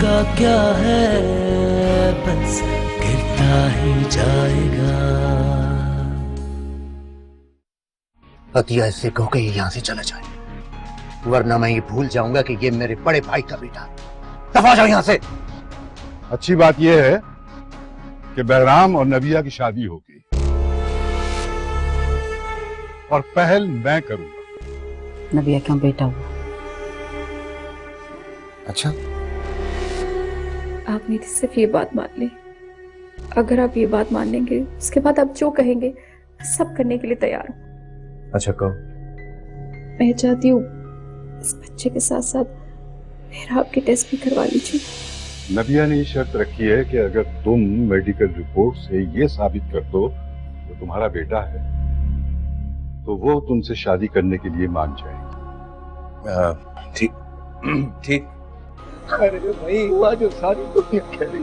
का क्या है, बस गिरता ही जाएगा। अतिया इससे कहो कि ये यहां से चला जाए, वरना मैं ये भूल जाऊंगा कि ये मेरे बड़े भाई का बेटा। दफा जाओ यहां से। अच्छी बात यह है कि बहराम और नबिया की शादी होगी और पहल मैं करूंगा। नबिया का बेटा हुआ। अच्छा, आप मेरी सिर्फ ये बात मान ली। अगर आप ये बात मान लेंगे, उसके बाद आप जो कहेंगे मैं सब करने के लिए तैयार हूँ। अच्छा कहो। मैं चाहती हूँ इस बच्चे के साथ साथ मेरा आपके टेस्ट भी करवा लीजिए। नबिया ने ये शर्त रखी है कि अगर तुम मेडिकल रिपोर्ट से ये साबित कर दो तो तुम्हारा बेटा है, तो वो तुमसे शादी करने के लिए मान जाएगी। ठीक ठीक। अरे भाई हुआ जो सारी दुनिया कह रही।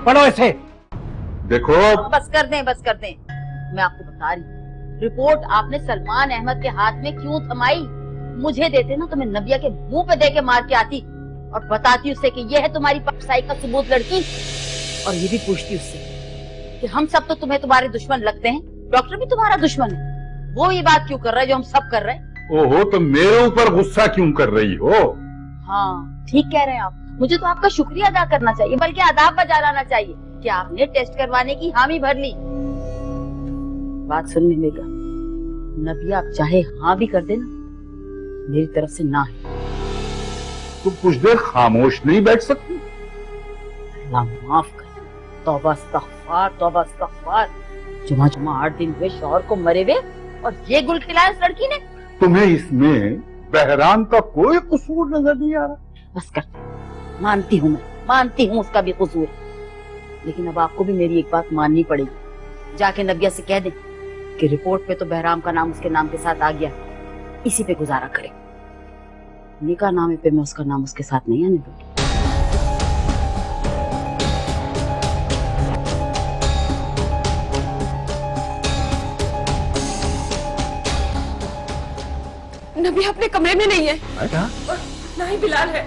पढ़ो इसे। देखो, बस कर दें, बस कर दें। मैं आपको बता रही हूँ, रिपोर्ट आपने सलमान अहमद के हाथ में क्यों थमाई? मुझे देते ना तो मैं नबिया के मुंह पे दे के मार के आती और बताती उससे कि यह है तुम्हारी पक्साई का सबूत लड़की, और ये भी पूछती उससे कि हम सब तो तुम्हें तुम्हारे दुश्मन लगते हैं, डॉक्टर भी तुम्हारा दुश्मन है, वो ये बात क्यों कर रहा है जो हम सब कर रहे हैं? ओहो, तो मेरे ऊपर गुस्सा क्यों कर रही हो? हाँ ठीक कह रहे हैं आप। मुझे तो आपका शुक्रिया अदा करना चाहिए, बल्कि आदाब बजा लाना चाहिए कि आपने टेस्ट करवाने की हामी भर ली। बात सुनने देगा, नबिया आप चाहे हाँ भी कर देना, मेरी तरफ से ना है। तुम कुछ देर खामोश नहीं बैठ सकती? अल्लाह माफ कर। तौबा इस्तग़फ़ार, तौबा इस्तग़फ़ार। जुमा जुमा 8 दिन हुए शौहर को मरे हुए और ये गुल खिलाया उस लड़की ने। तुम्हें इसमें बहराम का कोई कसूर नजर नहीं आ रहा? बस कर, मानती हूँ, मैं मानती हूँ उसका भी कसूर, लेकिन अब आपको भी मेरी एक बात माननी पड़ेगी। जाके नबिया से कह दें कि रिपोर्ट पे तो बहराम का नाम उसके नाम के साथ आ गया, इसी पे गुजारा करें। निकाह नामे पे मैं उसका नाम उसके साथ नहीं आने दूंगी। नबी अपने कमरे में नहीं है। क्या? ना ही बिलाल है।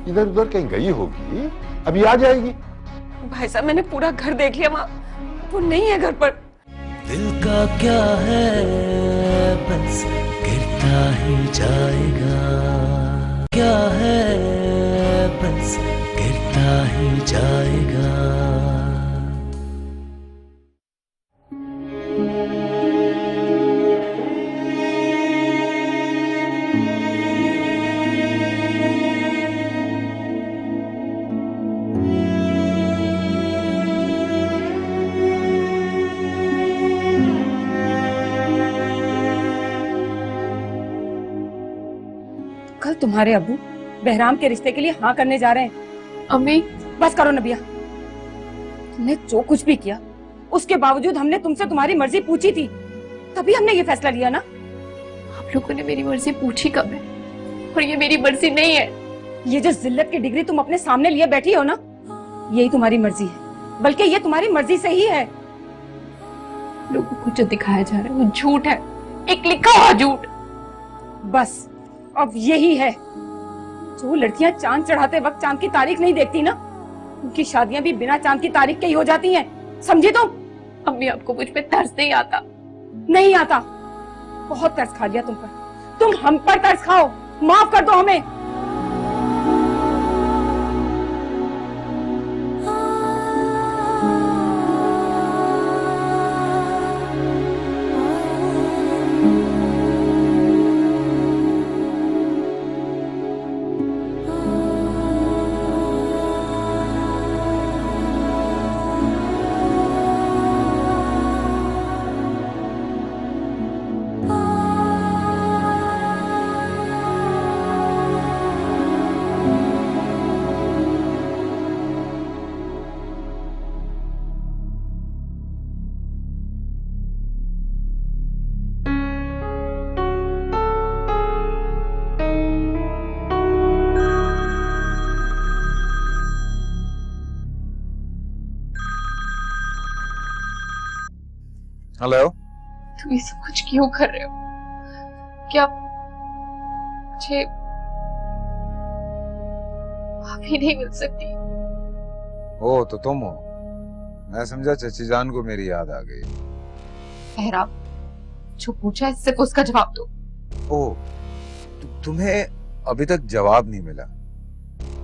इधर उधर कहीं गई होगी, अभी आ जाएगी। भाई साहब मैंने पूरा घर देख लिया, वहाँ वो नहीं है घर पर। दिल का क्या है, बस गिरता ही जाएगा। क्या है, बस गिरता ही जाएगा। कल तुम्हारे अब्बू बहराम के रिश्ते के लिए हाँ करने जा रहे हैं। अम्मी बस करो नबिया, तुमने जो कुछ भी किया उसके बावजूद हमने तुमसे तुम्हारी मर्जी पूछी थी, तभी हमने ये फैसला लिया ना। आप लोगों ने मेरी मर्जी पूछी कब है, और ये मेरी मर्जी नहीं है। ये जो जिल्लत की डिग्री तुम अपने सामने लिए बैठी हो ना, यही तुम्हारी मर्जी है, बल्कि ये तुम्हारी मर्जी से ही है। लोगों को जो दिखाया जा रहा है वो झूठ है, एक लिखा हुआ झूठ। बस अब यही है, जो लड़कियां चांद चढ़ाते वक्त चांद की तारीख नहीं देखती ना, उनकी शादियां भी बिना चांद की तारीख के ही हो जाती हैं, समझी तुम? अम्मी आपको मुझ पे तरस नहीं आता? नहीं आता। बहुत तरस खा लिया तुम पर, तुम हम पर तरस खाओ, माफ कर दो हमें। हेलो। तुम ये सब कुछ क्यों कर रहे हो? क्या मुझे अभी नहीं मिल सकती। ओ तो तुम हो। मैं समझा चची जान को मेरी याद आ गई। बहराम, जो पूछा है सिर्फ उसका जवाब दो। ओ तुम्हें अभी तक जवाब नहीं मिला?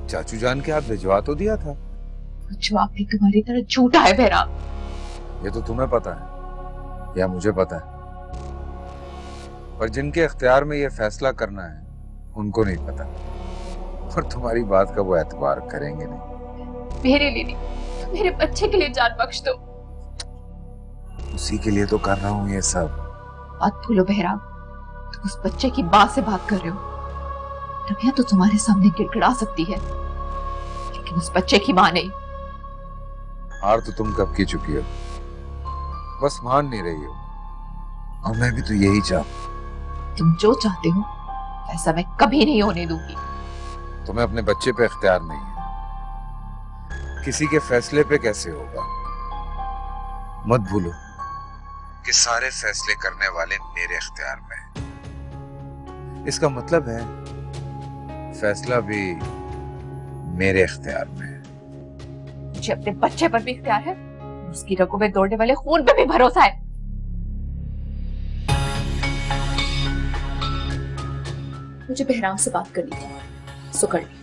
चाचू जान के हाथ भिजवा तो दिया था। जवाब भी तुम्हारी तरह झूठा है बहराम। ये तो तुम्हें पता है या मुझे पता है, पर जिनके इख्तियार में ये फैसला करना है उनको नहीं पता, और तुम्हारी बात का वो एतबार करेंगे नहीं। मेरे लिए नहीं, मेरे बच्चे के लिए जान बख्श दो। उसी के लिए तो कर रहा हूँ ये सब। बात भूलो बहराम, तुम उस बच्चे की माँ से बात कर रहे हो। रबिया तो तुम्हारे सामने गिड़गिड़ा सकती है, लेकिन उस बच्चे की माँ नहीं। हार तो तुम कब की चुकी हो, बस मान नहीं रही हो, और मैं भी तो यही चाहता। तुम जो चाहते हो ऐसा मैं कभी नहीं होने दूंगी। तुम्हें अपने बच्चे पे इख्तियार नहीं है, किसी के फैसले पे कैसे होगा? मत भूलो कि सारे फैसले करने वाले मेरे इख्तियार में हैं। इसका मतलब है फैसला भी मेरे इख्तियार में है। मुझे अपने बच्चे पर भी इख्तियार है, उसकी रगों में दौड़ने वाले खून पे भी भरोसा है। मुझे बहराम से बात करनी थी, सो कर ली।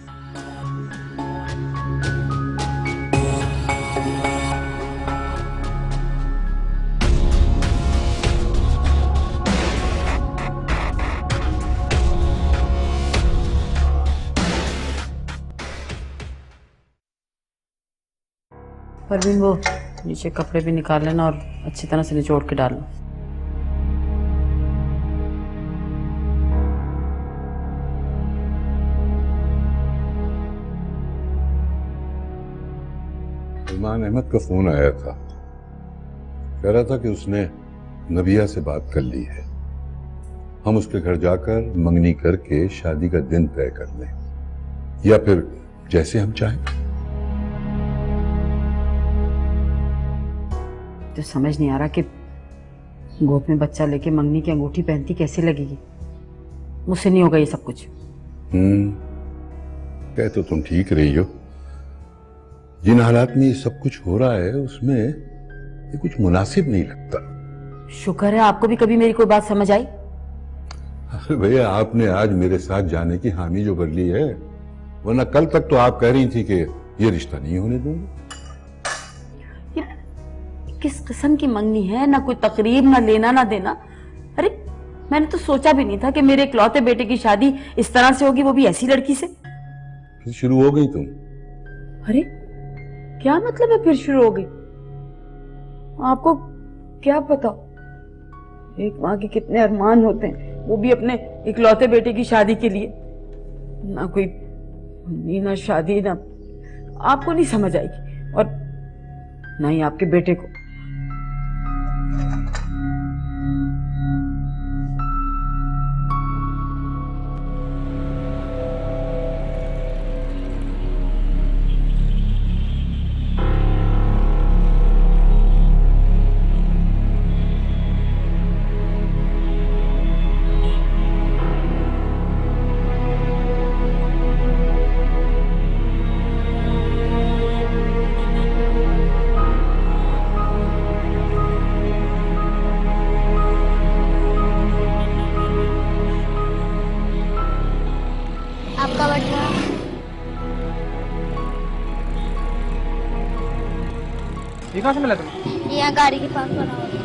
परवीन, वो नीचे कपड़े भी निकाल लेना और अच्छी तरह से निचोड़ के डालना। सलमान अहमद का फोन आया था, कह रहा था कि उसने नबिया से बात कर ली है। हम उसके घर जाकर मंगनी करके शादी का दिन तय कर लें, या फिर जैसे हम चाहें। तो समझ नहीं आ रहा कि गोद में बच्चा लेके मंगनी की अंगूठी पहनती कैसी लगेगी। मुझसे नहीं होगा ये सब कुछ। कह तो तुम ठीक रही हो, जिन हालात में ये सब कुछ हो रहा है उसमें ये कुछ मुनासिब नहीं लगता। शुक्र है आपको भी कभी मेरी कोई बात समझ आई। अरे भैया, आपने आज मेरे साथ जाने की हामी जो कर ली है, वरना कल तक तो आप कह रही थी कि ये रिश्ता नहीं होने दूंगी। किस किस्म की मंगनी है, ना कोई तकरीब, ना लेना ना देना। अरे मैंने तो सोचा भी नहीं था कि मेरे इकलौते बेटे की शादी इस तरह से होगी, वो भी ऐसी लड़की से। फिर शुरू हो गई तुम। अरे क्या मतलब है फिर शुरू हो गई? आपको क्या पता, एक माँ के कितने अरमान होते हैं, वो भी अपने इकलौते बेटे की शादी के लिए। ना कोई मंगनी, ना शादी, ना आपको नहीं समझ आएगी, और ना ही आपके बेटे को। आपका बटुआ ये कहाँ से मिला तुम्हें? यहाँ गाड़ी के पास बना हुआ था।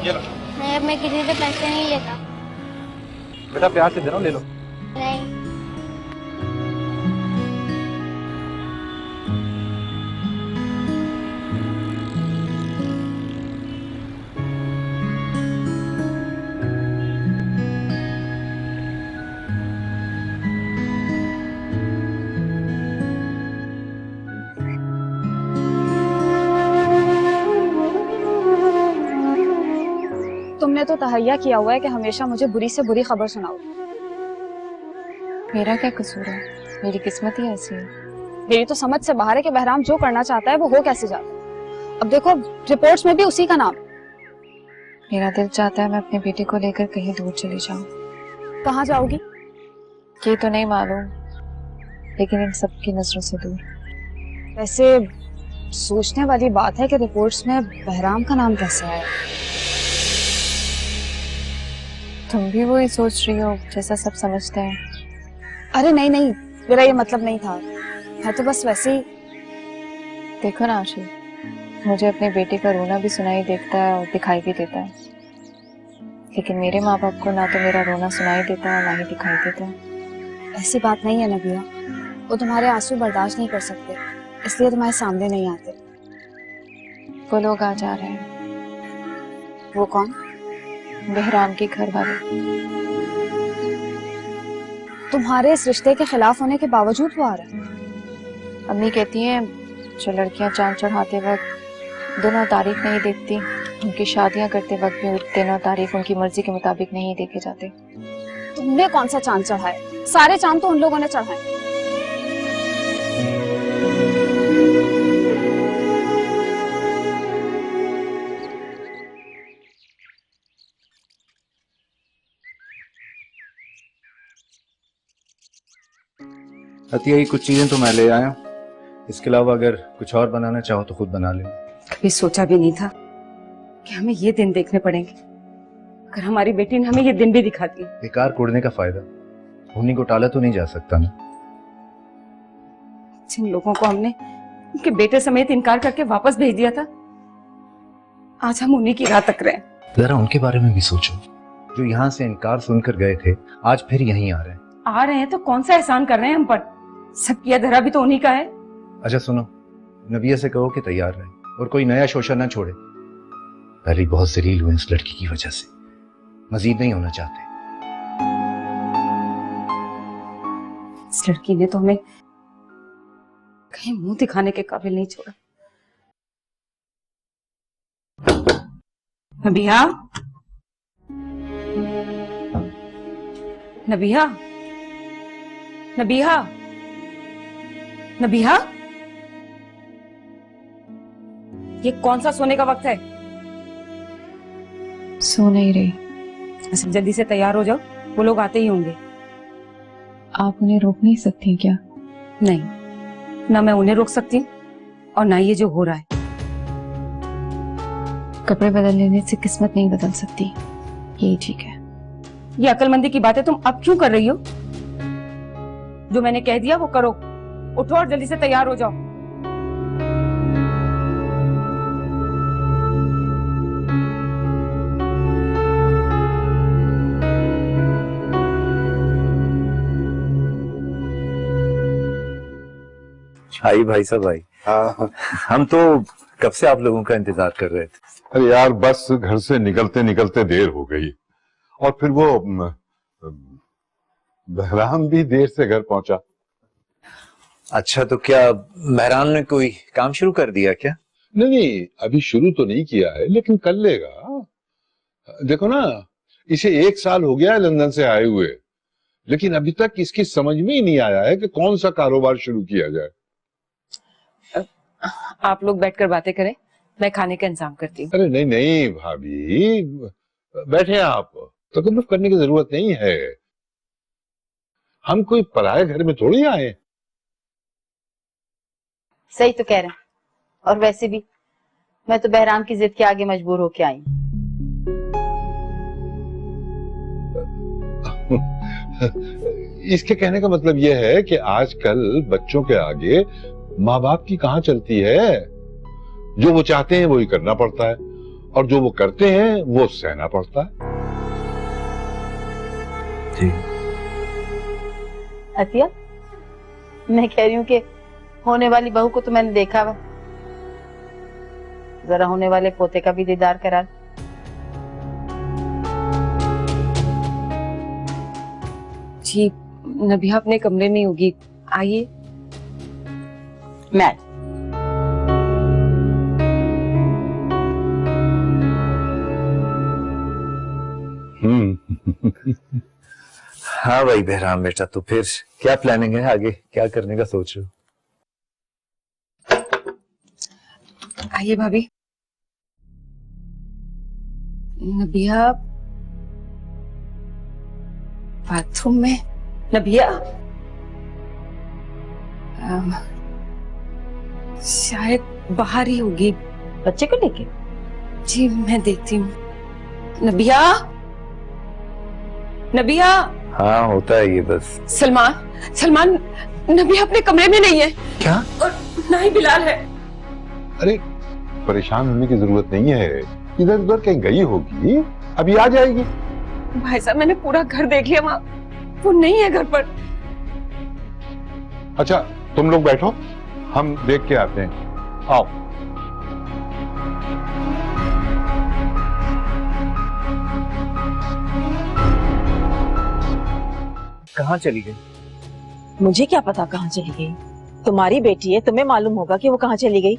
ये लो। नहीं, अब मैं किसी से पैसे नहीं लेता। बेटा प्यार से दे रहा हूँ, ले लो। नहीं, तुमने तो तहैया किया हुआ है कि हमेशा मुझे बुरी से बुरी खबर सुनाओ। मेरा क्या कसूर है? मेरी किस्मत ही ऐसी है। मेरी तो समझ से बाहर है कि बहराम जो करना चाहता है वो हो कैसे जाता है। अब देखो, रिपोर्ट्स में भी उसी का नाम। मेरा दिल चाहता है मैं अपने बेटे को लेकर कहीं दूर चली जाऊं, कहाँ जाओगी? ये तो नहीं मालूम, लेकिन इन सब की नजरों से दूर। वैसे सोचने वाली बात है कि रिपोर्ट्स में बहराम का नाम कैसे आया? तुम भी वही सोच रही हो जैसा सब समझते हैं? अरे नहीं नहीं, मेरा ये मतलब नहीं था। मैं तो बस वैसे ही। देखो ना आशी, मुझे अपने बेटे का रोना भी सुनाई देता है और दिखाई भी देता है, लेकिन मेरे माँ बाप को ना तो मेरा रोना सुनाई देता है और ना ही दिखाई देता है। ऐसी बात नहीं है नबिया, वो तुम्हारे आंसू बर्दाश्त नहीं कर सकते, इसलिए तुम्हारे सामने नहीं आते। वो लोग आ जा रहे हैं। वो कौन? बहराम के घर वाले। तुम्हारे इस रिश्ते के खिलाफ होने के बावजूद वो आ रहे हैं? अम्मी कहती हैं जो लड़कियां चांद चढ़ाते वक्त दिन और तारीख नहीं देखती, उनकी शादियां करते वक्त भी दिन और तारीख उनकी मर्जी के मुताबिक नहीं देखे जाते। तुमने कौन सा चांद चढ़ाए? सारे चांद तो उन लोगों ने चढ़ाए। अतिया, ये कुछ चीजें तो मैं ले आया, इसके अलावा अगर कुछ और बनाना चाहो तो खुद बना ले। कभी सोचा भी नहीं था कि हमें ये दिन देखने पड़ेंगे। अगर हमारी बेटी ने हमें ये दिन भी दिखा दिए। बेकार कूड़ने का फायदा, उन्हीं को टाला तो नहीं जा सकता ना। जिन लोगों को हमने उनके बेटे समेत इनकार करके वापस भेज दिया था, आज हम उन्हीं की राह तक रहे हैं। जरा उनके बारे में भी सोचो, जो यहाँ से इनकार सुनकर गए थे, आज फिर यहीं आ रहे हैं। आ रहे हैं तो कौन सा एहसान कर रहे हैं हम पर? सब किया धरा भी तो उन्हीं का है। अच्छा सुनो, नबिया से कहो कि तैयार रहे और कोई नया शोषण ना छोड़े। पहले बहुत जलील हुए इस लड़की की वजह से, मजीद नहीं होना चाहते। इस लड़की ने तो हमें कहीं मुंह दिखाने के काबिल नहीं छोड़ा। नबिया, नबिया, नबिया, नबिया, ये कौन सा सोने का वक्त है? सो नहीं रही। अच्छा जल्दी से तैयार हो जाओ, वो लोग आते ही होंगे। आप उन्हें रोक नहीं सकती क्या? नहीं, ना मैं उन्हें रोक सकती हूँ और ना ये जो हो रहा है। कपड़े बदल लेने से किस्मत नहीं बदल सकती, यही ठीक है। ये अक्लमंदी की बातें तुम अब क्यों कर रही हो? जो मैंने कह दिया वो करो। उठो और जल्दी से तैयार हो जाओ। आई भाई साहब आई। हाँ, हम तो कब से आप लोगों का इंतजार कर रहे थे। अरे यार बस घर से निकलते निकलते देर हो गई, और फिर वो बहराम भी देर से घर पहुंचा। अच्छा, तो क्या बहराम ने कोई काम शुरू कर दिया क्या? नहीं नहीं, अभी शुरू तो नहीं किया है, लेकिन कर लेगा। देखो ना, इसे 1 साल हो गया है लंदन से आए हुए, लेकिन अभी तक इसकी समझ में ही नहीं आया है कि कौन सा कारोबार शुरू किया जाए। आप लोग बैठकर बातें करें, मैं खाने का इंतजाम करती हूँ। अरे नहीं नहीं भाभी, बैठे आप, तकल्लुफ करने की जरूरत नहीं है। हम कोई पराये घर में थोड़ी आए। सही तो कह रहे हैं, और वैसे भी मैं तो बहराम की जिद के आगे मजबूर होके आई। इसके कहने का मतलब यह है कि आजकल बच्चों के आगे माँ बाप की कहाँ चलती है। जो वो चाहते हैं वो ही करना पड़ता है, और जो वो करते हैं वो सहना पड़ता है। जी अतिया, मैं कह रही हूँ कि होने वाली बहू को तो मैंने देखा हुआ, जरा होने वाले पोते का भी दीदार करा। जी, नबिया अपने कमरे में होगी, आइए। मैं हाँ भाई बहराम बेटा, तो फिर क्या प्लानिंग है आगे, क्या करने का सोच रहे हो? आइए भाभी। नबिया, बाथरूम में? नबिया शायद बाहर ही होगी। बच्चे को लेके? जी मैं देखती हूँ। नबिया, नबिया। हाँ होता है ये बस। सलमान, नबिया अपने कमरे में नहीं है। क्या? और ना ही बिलाल है। अरे परेशान होने की जरूरत नहीं है, इधर उधर कहीं गई होगी, अभी आ जाएगी। भाई साहब मैंने पूरा घर देख लिया, वहाँ वो नहीं है घर पर। अच्छा तुम लोग बैठो, हम देख के आते हैं। आओ। कहाँ चली गई? मुझे क्या पता कहाँ चली गई। तुम्हारी बेटी है, तुम्हें मालूम होगा कि वो कहाँ चली गई।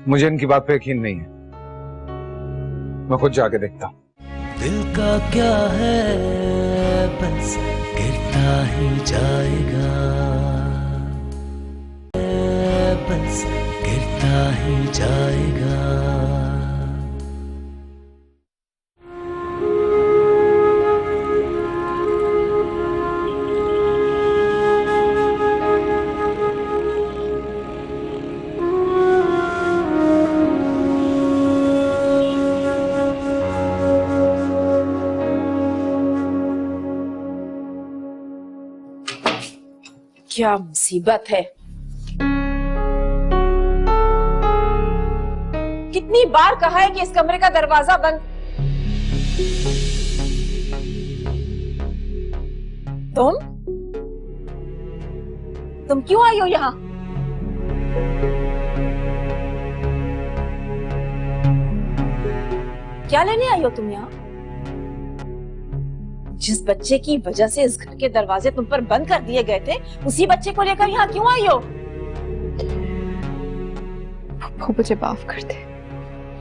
मुझे इनकी बात पे यकीन नहीं है, मैं खुद जाके देखता हूँ। दिल का क्या है बस गिरता ही जाएगा, बस गिरता ही जाएगा। क्या मुसीबत है। कितनी बार कहा है कि इस कमरे का दरवाजा बंद। तुम क्यों आई हो यहाँ? क्या लेने आई हो तुम यहाँ? जिस बच्चे की वजह से इस घर के दरवाजे तुम पर बंद कर दिए गए थे, उसी बच्चे को लेकर यहाँ क्यों आई हो? वो मुझे माफ कर दे,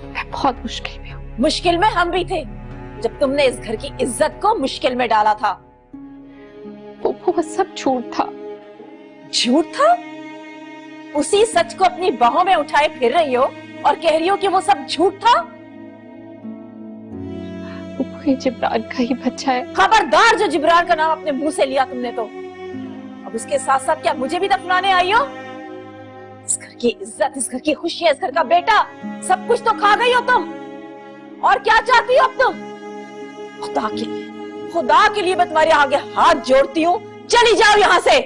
मैं बहुत मुश्किल में हूँ। मुश्किल में हम भी थे जब तुमने इस घर की इज्जत को मुश्किल में डाला था। वो सब झूठ था। झूठ था? उसी सच को अपनी बाहों में उठाए फिर रही हो और कह रही हो कि वो सब झूठ था। ये जिब्रान का ही बच्चा है। खबरदार जो जिब्रान का नाम अपने मुंह से लिया तुमने तो। अब उसके साथ साथ क्या मुझे भी दफनाने आई हो? इस घर की इज्जत, इस घर की खुशियां, इस घर का बेटा, सब कुछ तो खा गई हो तुम। और क्या चाहती हो अब तुम? खुदा के लिए मैं तुम्हारे आगे हाथ जोड़ती हूँ, चली जाओ यहाँ से।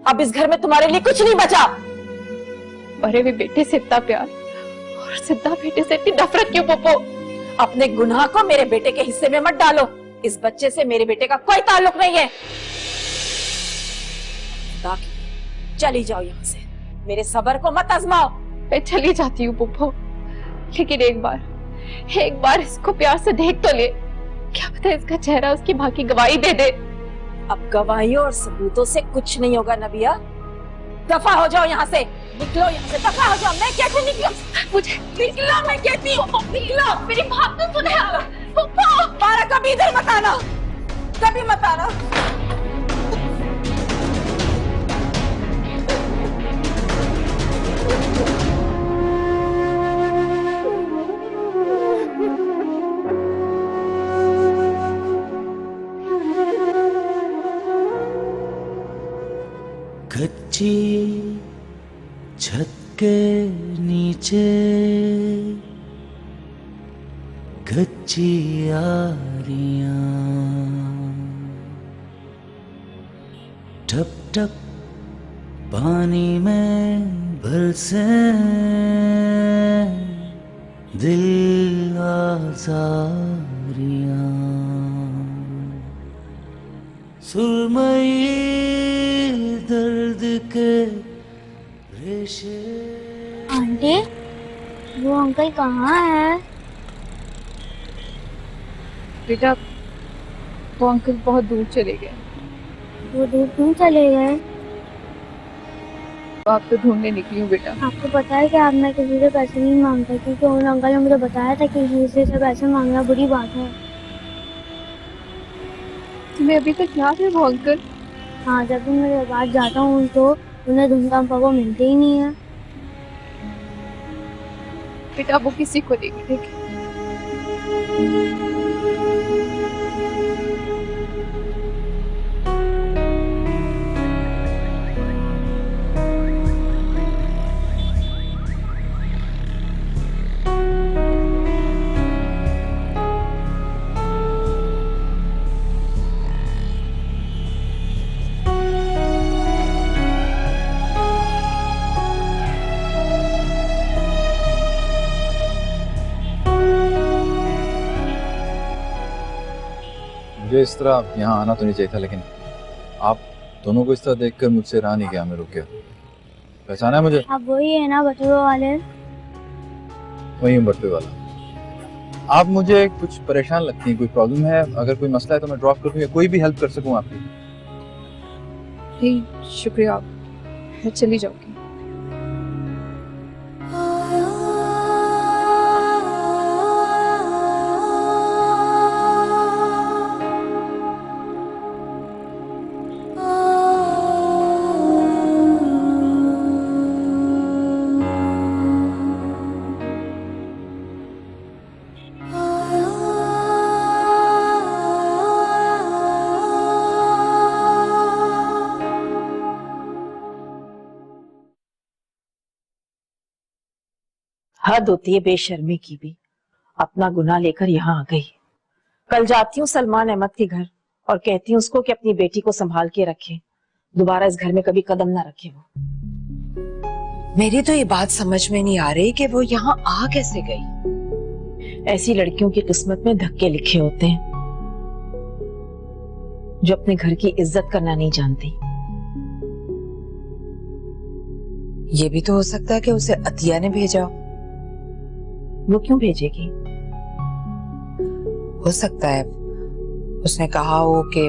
अब इस घर में तुम्हारे लिए कुछ नहीं बचा। मरे हुए बेटे से इतना प्यार और जिंदा बेटे से इतनी नफरत क्यों पप्पो? अपने गुनाह को मेरे बेटे के हिस्से में मत डालो। इस बच्चे से मेरे बेटे का कोई ताल्लुक नहीं है। चली जाओ यहाँ से, मेरे सब्र को मत आजमाओ। मैं चली जाती हूँ पप्पो, लेकिन एक बार इसको प्यार से देख तो ले। क्या पता इसका चेहरा उसकी माँ की गवाही दे दे। अब गवाहियों और सबूतों से कुछ नहीं होगा नबिया। दफा हो जाओ यहाँ से, निकलो यहाँ से, दफा हो जाओ। मैं कहती निकलो, मुझे निकलो, मैं कहती हूँ निकलो। मेरी बात तो सुने। पारा कभी इधर मत आना, कभी मत आना। कच्ची छत के नीचे कच्ची यारियां, टप टप पानी में बरसे दिल आजारियां, सुरमई दर्द के रेशे। आंटी, वो अंकल कहाँ है? बेटा वो अंकल बहुत दूर चले गए। वो दूर क्यों चले गए? तो आप तो ढूंढने निकली हूँ बेटा। आपको पता है कि आप मैं किसी से पैसे नहीं मांगता, क्योंकि उन अंकल ने मुझे बताया था कि किसी से पैसे मांगना बुरी बात है। तुम्हें अभी तक याद है वो अंकल? हाँ, जब भी मैं बाहर जाता हूँ तो उन्हें धूमधाम पापा मिलते ही नहीं है। बेटा वो किसी को नहीं मिलेगी। मुझे इस तरह यहाँ आना तो नहीं चाहिए था, लेकिन आप दोनों को इस तरह देखकर मुझसे रहा नहीं गया, मैं रुक गया। पहचाना है मुझे? आप वही है ना बटुए वाले? वही हूँ बटुए वाला। आप मुझे कुछ परेशान लगती हैं, कोई प्रॉब्लम है? अगर कोई मसला है तो मैं ड्रॉप कर दूँ या कोई भी हेल्प कर सकूँ आपकी? नहीं शुक्रिया, मैं चली जाऊंगी। हद होती है बेशर्मी की भी। अपना गुनाह लेकर यहाँ आ गई। कल जाती हूँ सलमान अहमद के घर और कहती हूँ उसको कि अपनी बेटी को संभाल के रखे, दोबारा इस घर में कभी कदम ना रखे वो। मेरी तो ये बात समझ में नहीं आ रही कि वो यहाँ आ कैसे गई। ऐसी लड़कियों की किस्मत में धक्के लिखे होते हैं जो अपने घर की इज्जत करना नहीं जानती। ये भी तो हो सकता है कि उसे अतिया ने भेजा। वो क्यों भेजेगी? हो सकता है उसने कहा हो कि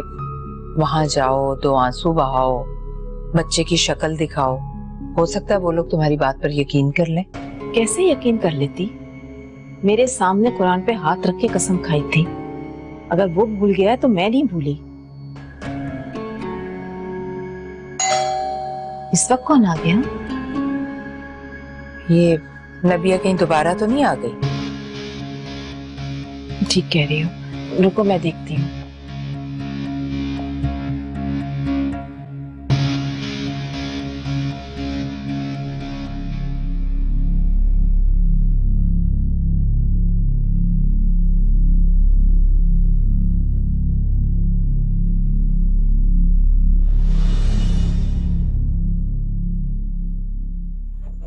वहां जाओ, 2 आंसू बहाओ, बच्चे की शक्ल दिखाओ। हो सकता है वो लोग तुम्हारी बात पर यकीन कर लें। कैसे यकीन कर लेती? मेरे सामने कुरान पे हाथ रख के कसम खाई थी। अगर वो भूल गया तो मैं नहीं भूली। इस वक्त कौन आ गया? ये नबिया कहीं दोबारा तो नहीं आ गई? ठीक कह रही हो, रुको मैं देखती हूँ।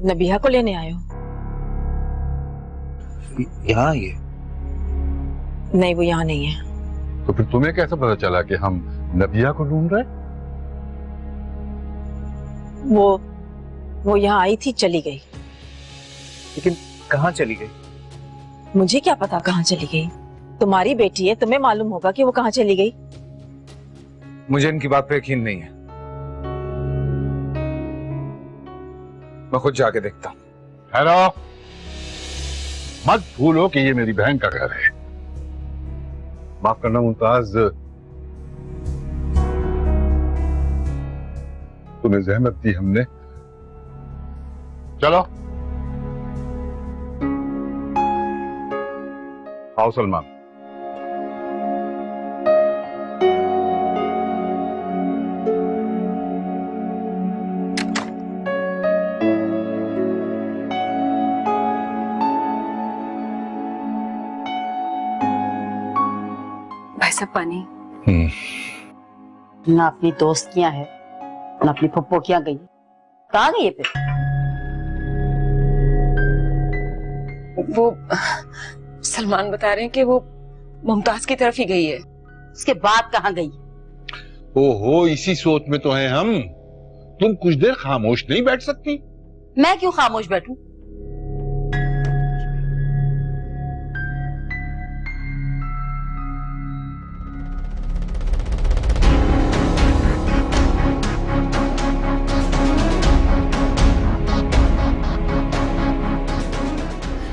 नबिया को लेने आए हो? यहाँ ये? नहीं, वो यहाँ नहीं है। तो फिर तुम्हें कैसे पता चला कि हम नबिया को ढूंढ रहे? वो यहाँ आई थी, चली गई। लेकिन कहाँ चली गई? मुझे क्या पता कहाँ चली गई। तुम्हारी बेटी है, तुम्हें मालूम होगा कि वो कहाँ चली गई। मुझे इनकी बात पे यकीन नहीं है, मैं खुद जाके देखता हूँ। ठहरो, मत भूलो कि ये मेरी बहन का घर है। माफ करना मुमताज, तुम्हें जहमत दी हमने। चलो आओ सलमान। सब पानी। ना अपनी दोस्त किया है ना अपनी पप्पो किया गई। कहाँ गई है फिर? वो सलमान बता रहे हैं कि वो मुमताज की तरफ ही गई है। उसके बाद कहाँ गई? ओहो, इसी सोच में तो हैं हम। तुम कुछ देर खामोश नहीं बैठ सकती? मैं क्यों खामोश बैठूं?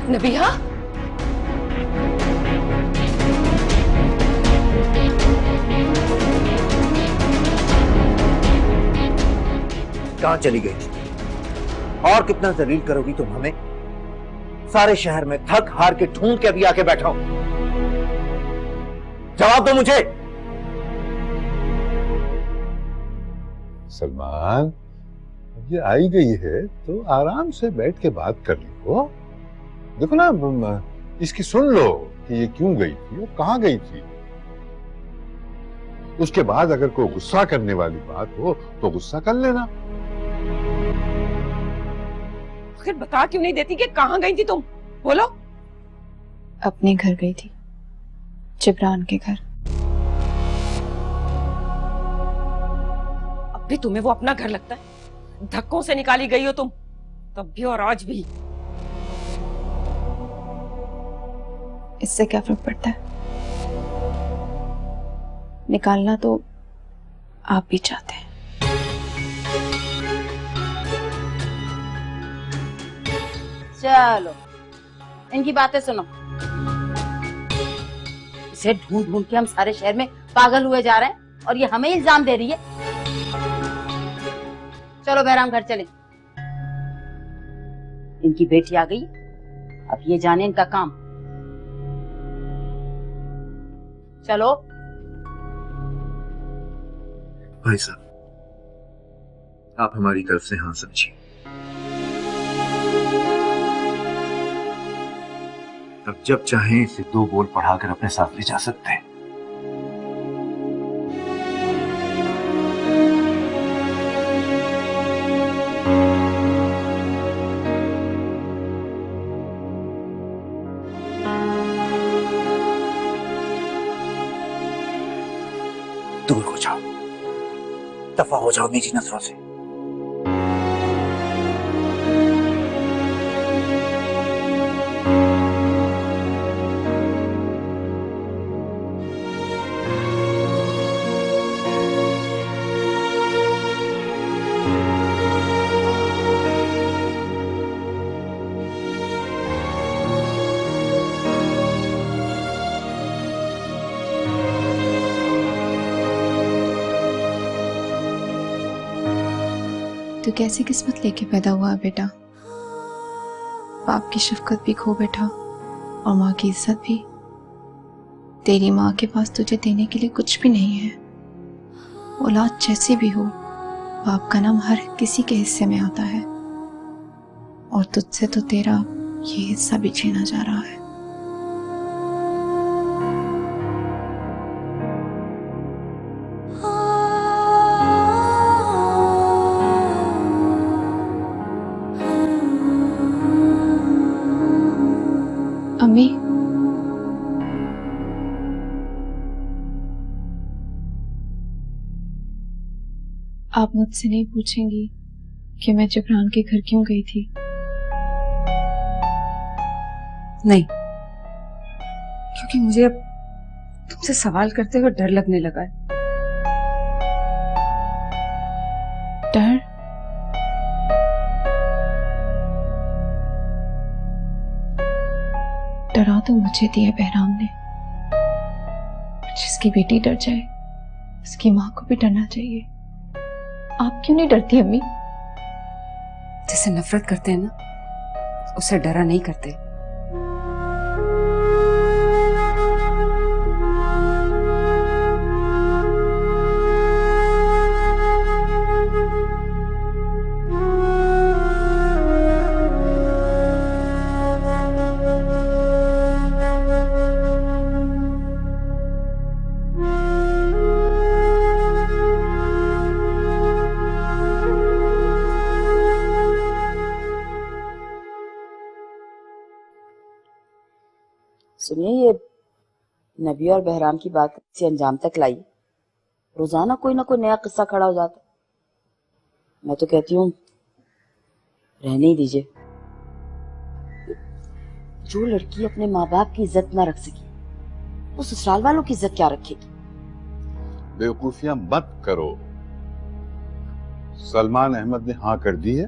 नबिया, कहां चली गई थी? और कितना जलील करोगी तुम हमें? सारे शहर में थक हार के ढूंढ के अभी आके बैठा हूं। जवाब दो मुझे। सलमान, ये आई गई है तो आराम से बैठ के बात कर लो। देखो ना, इसकी सुन लो कि ये क्यों गई थी और कहां गई थी। उसके बाद अगर कोई गुस्सा करने वाली बात हो तो गुस्सा कर लेना। आखिर बता क्यों नहीं देती कि कहां गई थी तुम? बोलो। अपने घर गई थी, जिब्रान के घर। अब भी तुम्हें वो अपना घर लगता है? धक्कों से निकाली गई हो तुम, तब भी और आज भी। इससे क्या फर्क पड़ता है? निकालना तो आप भी चाहते हैं। चलो इनकी बातें सुनो। इसे ढूंढ ढूंढ के हम सारे शहर में पागल हुए जा रहे हैं और ये हमें इल्जाम दे रही है। चलो बहराम घर चलें। इनकी बेटी आ गई, अब ये जाने इनका काम। चलो। भाई साहब, आप हमारी तरफ से हाँ समझिए। अब जब चाहें इसे 2 बोल पढ़ाकर अपने साथ ले जा सकते हैं। दूर हो जाओ, दफा हो जाओ मेरी नजरों से। तू कैसी किस्मत लेके पैदा हुआ है बेटा। बाप की शफकत भी खो बैठा और माँ की इज्जत भी। तेरी माँ के पास तुझे देने के लिए कुछ भी नहीं है। औलाद जैसी भी हो, बाप का नाम हर किसी के हिस्से में आता है और तुझसे तो तेरा ये हिस्सा भी छीना जा रहा है। अम्मी, आप मुझसे नहीं पूछेंगी कि मैं जिब्रान के घर क्यों गई थी? नहीं, क्योंकि मुझे अब तुमसे सवाल करते हुए डर लगने लगा है। डर? डरा तो मुझे दिया बहराम ने। जिसकी बेटी डर जाए उसकी माँ को भी डरना चाहिए। आप क्यों नहीं डरती अम्मी? जिसे नफरत करते हैं ना, उसे डरा नहीं करते। सुनिए, ये नबी और बहराम की बात से अंजाम तक लाई। रोजाना कोई ना कोई नया किस्सा खड़ा हो जाता। मैं तो कहती हूँ रहने ही दीजिए। जो लड़की अपने माँ बाप की इज्जत ना रख सकी, वो ससुराल वालों की इज्जत क्या रखेगी? बेवकूफियां मत करो। सलमान अहमद ने हाँ कर दी है।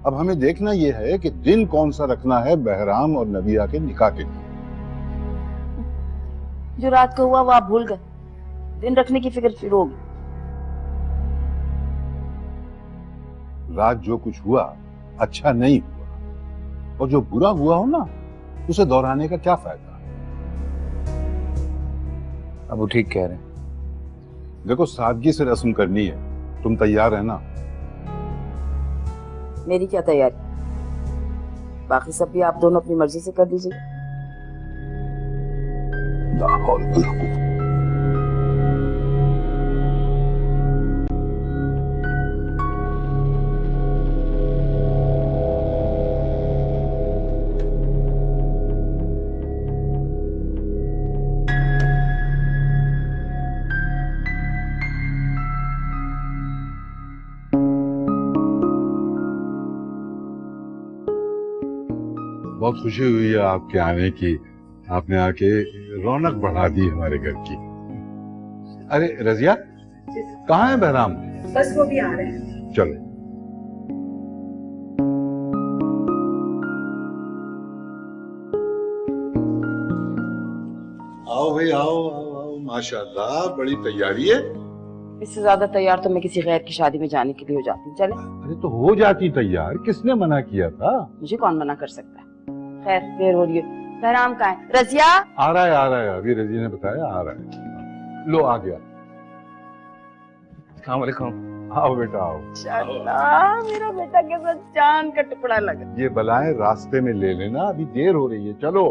अब हमें देखना यह है कि दिन कौन सा रखना है बहराम और नबिया के निकाह के लिए। जो रात को हुआ वो आप भूल गए, दिन रखने की फिक्र शुरू होगी। रात जो कुछ हुआ अच्छा नहीं हुआ, और जो बुरा हुआ हो ना, उसे दोहराने का क्या फायदा? अब वो ठीक कह रहे हैं। देखो, सादगी से रस्म करनी है, तुम तैयार है ना? मेरी क्या तैयारी, बाकी सब भी आप दोनों अपनी मर्जी से कर दीजिए। बहुत खुशी हुई है आपके आने की। आपने आके रौनक बढ़ा दी हमारे घर की। अरे रजिया, कहाँ है बहराम? बस वो भी आ रहे हैं। चलो। आओ भाई, आओ आओ आओ, माशाल्लाह बड़ी तैयारी है। इससे ज्यादा तैयार तो मैं किसी गैर की शादी में जाने के लिए हो जाती हूँ। चले। अरे तो हो जाती तैयार, किसने मना किया था? मुझे कौन मना कर सकता है। खैर देर हो रही है। बहराम कहाँ है? रजिया आ रहा है, अभी रजी ने बताया आ रहा है। लो आ गया। अस्सलाम वालेकुम। आओ बेटा आओ। माशाल्लाह, मेरा बेटा कैसा चांद का टुकड़ा लगा। ये बलाएं रास्ते में ले लेना, अभी देर हो रही है। चलो।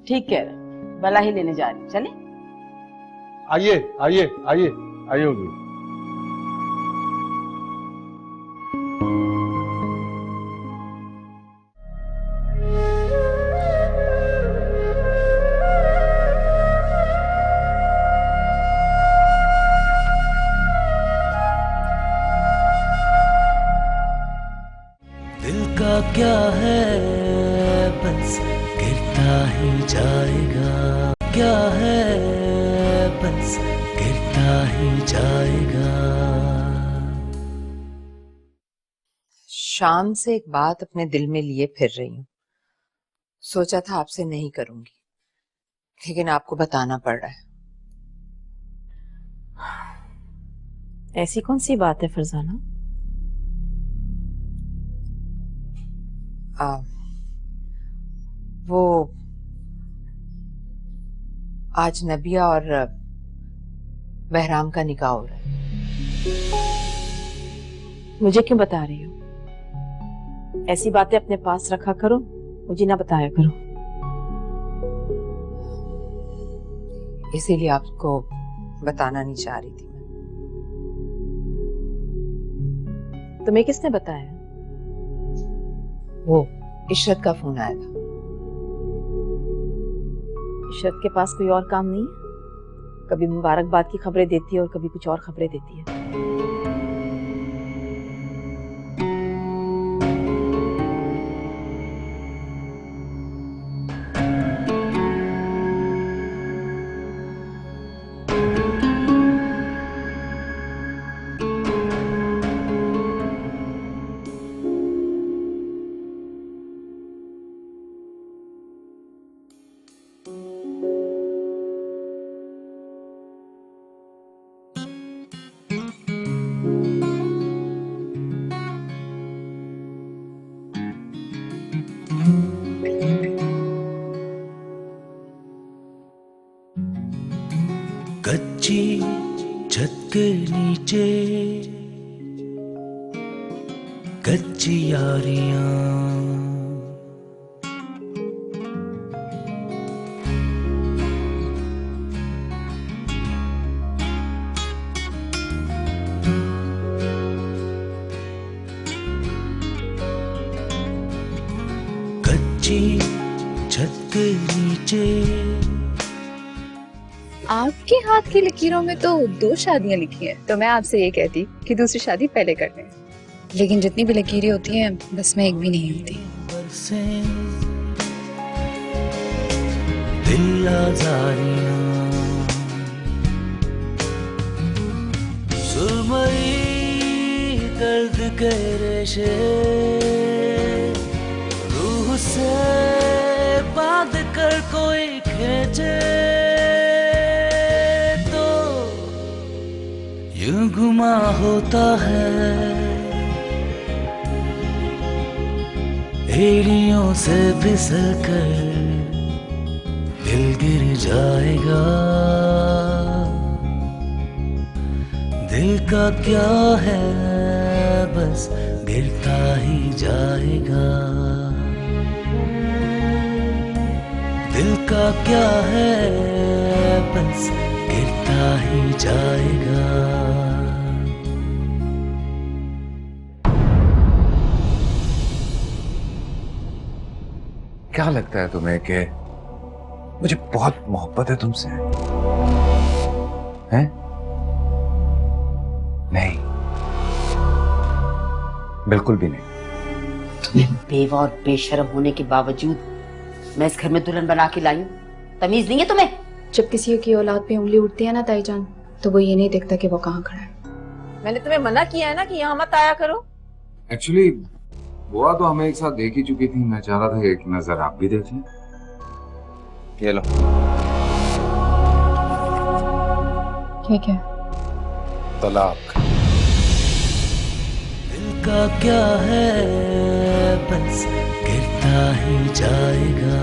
ठीक कह रहे, बला ही लेने जा रही। चले। आइए आइए आइए आइए हुजूर। दिल का क्या है बस गिरता ही जाएगा, क्या है बस गिरता ही जाएगा। शाम से एक बात अपने दिल में लिए फिर रही हूँ। सोचा था आपसे नहीं करूंगी, लेकिन आपको बताना पड़ रहा है। ऐसी कौन सी बात है फरजाना? वो आज नबिया और बहराम का निकाह हो रहा है। मुझे क्यों बता रही हो? ऐसी बातें अपने पास रखा करो, मुझे ना बताया करो। इसीलिए आपको बताना नहीं चाह रही थी मैं। तुम्हें किसने बताया? वो इशरत का फोन आया था। इशरत के पास कोई और काम नहीं है? कभी मुबारकबाद की खबरें देती है और कभी कुछ और खबरें देती है। कच्ची छत के नीचे कच्ची यारियां, कच्ची छत के नीचे। आपके हाथ की लकीरों में तो 2 शादियां लिखी हैं, तो मैं आपसे ये कहती कि दूसरी शादी पहले कर लें। लेकिन जितनी भी लकीरें होती हैं बस में एक भी नहीं होती। दिल आजारियां, सुरमई दर्द के रेशे, रूह से बांध कर कोई खींचे तो यूं गुमा होता है, एड़ियों से फिसल कर दिल गिर जाएगा। दिल का क्या है बस गिरता ही जाएगा। दिल का क्या है बस गिरता ही जाएगा। क्या लगता है तुम्हें कि मुझे बहुत मोहब्बत है तुमसे? हैं? नहीं, बिल्कुल भी नहीं। बेवा और बेशर्म होने के बावजूद मैं इस घर में दुल्हन बना के लाई हूँ। तमीज नहीं है तुम्हें? जब किसी की औलाद पे उंगली उठती है ना ताईजान, तो वो ये नहीं देखता कि वो कहाँ खड़ा है। मैंने तुम्हें मना किया है ना कि यहाँ मत आया करो। एक्चुअली बुआ तो हमें एक साथ देख ही चुकी थी, मैं चाह रहा था एक नजर आप भी देख लें। ये लो। ठीक है। तलाक। दिल का क्या है बस गिरता ही जाएगा।